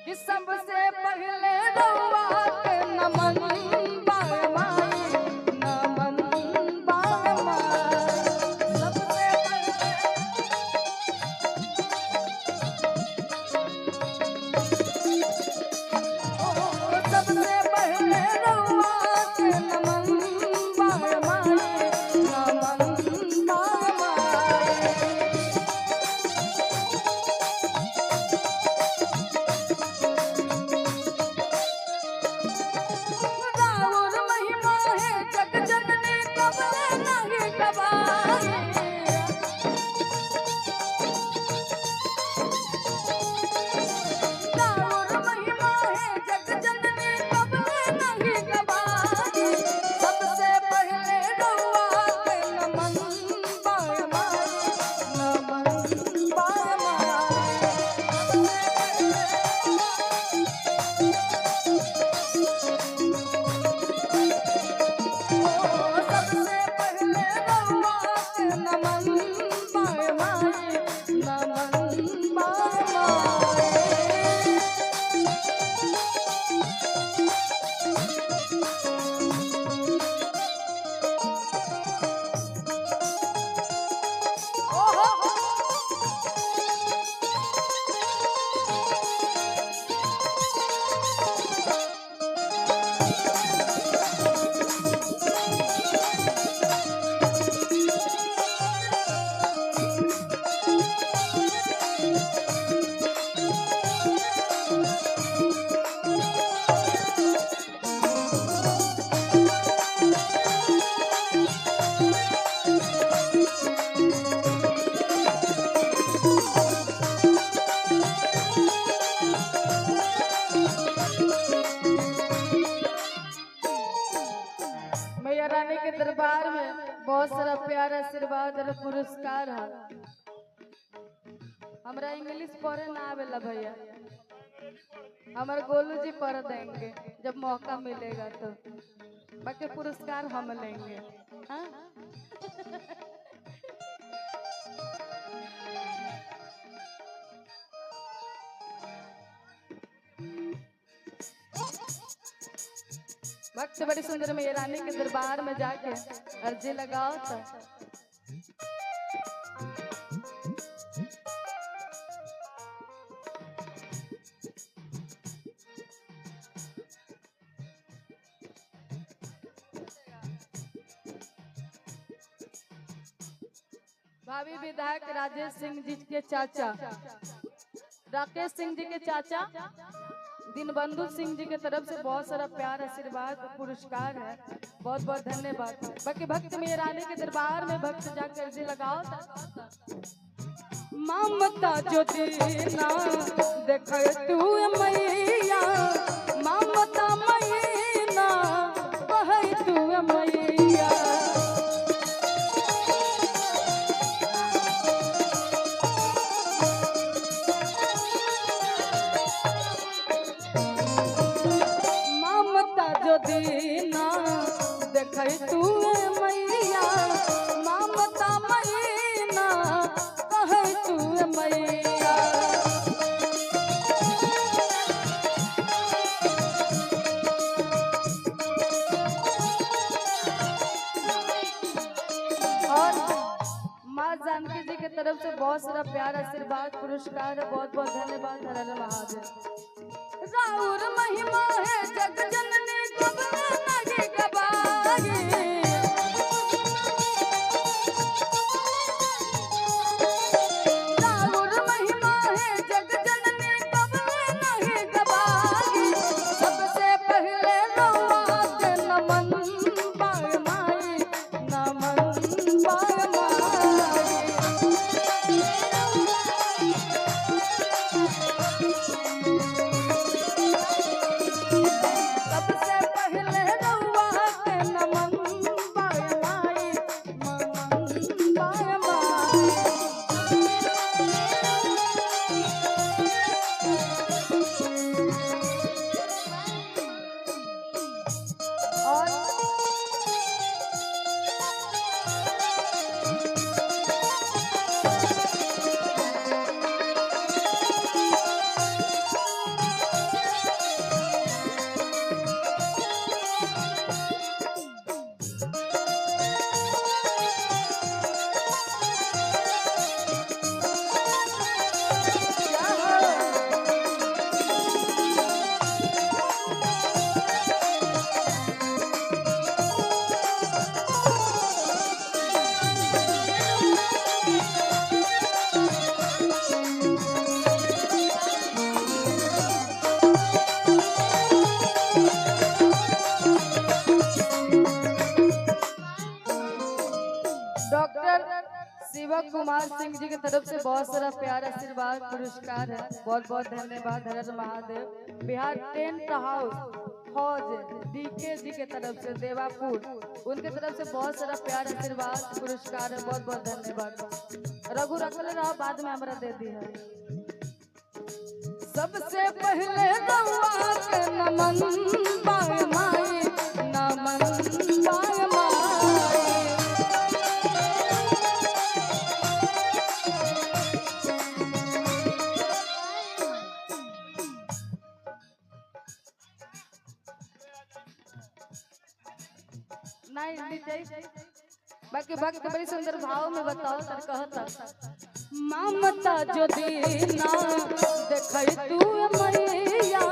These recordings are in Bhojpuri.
कि सबसे पहले रउआ के नमन बाय माई, नमन बाय माई। सबसे सबसे पहले रउआ के नमन बाय माई, नमन बाय माई। राउर महिमा है जग जननी कबले नहीं गवाए। राउर महिमा है जग जननी कबले नहीं गवाए। सबसे पहले रउआ के नमन बाय माई, नमन बाय माई। सबसे पहले रउआ के नमन बाय माई, नमन बाय माई। मैया रानी के दरबार में बहुत सारा प्यार आशीर्वाद और पुरस्कार है। हमरा इंग्लिश पढ़े ना आवेला भैया, हमारे गोलू जी पढ़ देंगे जब मौका मिलेगा तो। बाकी पुरस्कार हम लेंगे। हाँ? वक्त बड़ी सुंदर मैया रानी के दरबार में जाके अर्जी लगाओ तो भावी विधायक राजेश सिंह जी के चाचा, राकेश सिंह जी के चाचा दीनबंधु सिंह जी के तरफ से बहुत सारा प्यार आशीर्वाद पुरस्कार है। बहुत बहुत धन्यवाद। बाकी भक्त में रानी के दरबार में भक्त जाकर अर्जी लगाओ। ममता जो दीना देख तू मैया, ममता मैना कह तू मैया। जो दीना देख तू मैया, ममता मैना कह तू मैया। और माँ जानकी जी के तरफ से बहुत सारा प्यार आशीर्वाद पुरस्कार है। बहुत बहुत धन्यवाद। हर हर महादेव। राउर महिमा है जग जननी कबले नहीं गवाए। राउर महिमा है जग जननी कबले नहीं गवाए। सबसे पहले रउआ के नमन बाय माई, नमन बाय माई। सबसे सिंह जी की तरफ से बहुत सारा प्यार आशीर्वाद पुरस्कार है। बहुत बहुत धन्यवाद। हर हर महादेव। बिहार टेंट हाउस फौज डीके जी के तरफ से देवापुर, उनके तरफ से बहुत सारा प्यार आशीर्वाद पुरस्कार है। बहुत बहुत धन्यवाद। रघु रखल रहा, बाद में हमरा दे दी है। सबसे पहले रउआ के नमन बाय माई, नमन बाय माई। नहीं बाकी भक्त बड़ी सुंदर भाव में बताओ तर कहता ममता जो दीना देखई तू मैया,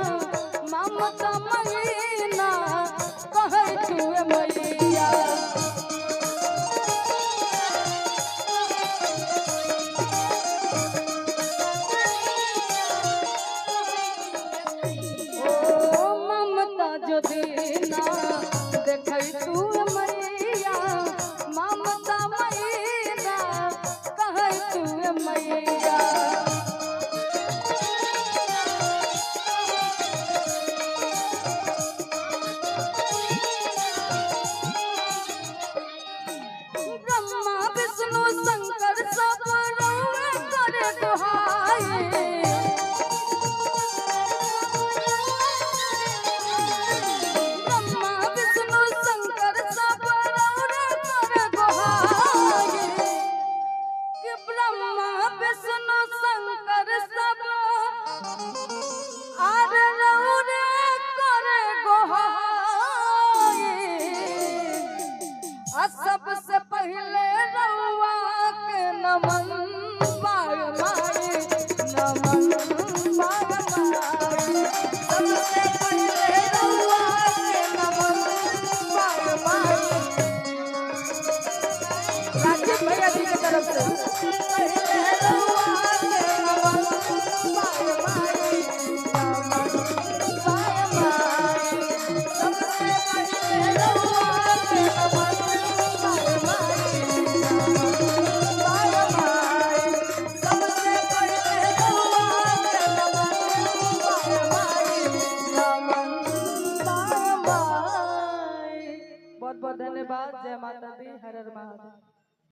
ममता मैना कहई तू मैया। ओ ममता जो दीना देखई तू मैया, ममता मैना कहई तू मैया। ब्रह्मा विष्णु शंकर सब रउए करे दुहाई, ब्रह्मा विष्णु शंकर सब रउए करे दुहाई। कि ब्रह्मा विष्णु शंकर सब आर रउए करे दुहाई। सबसे पहले रउआ के नमन बाय माई, नमन बाय माई। सबसे पहले रउआ के नमन बाय माई। राजीव भैया जी की तरफ से पहले रउआ के नमन बाय माई, नमन बाय माई। सबसे पहले रउआ के नमन बहुत बहुत धन्यवाद। जय माता दी। हर हर महादेव।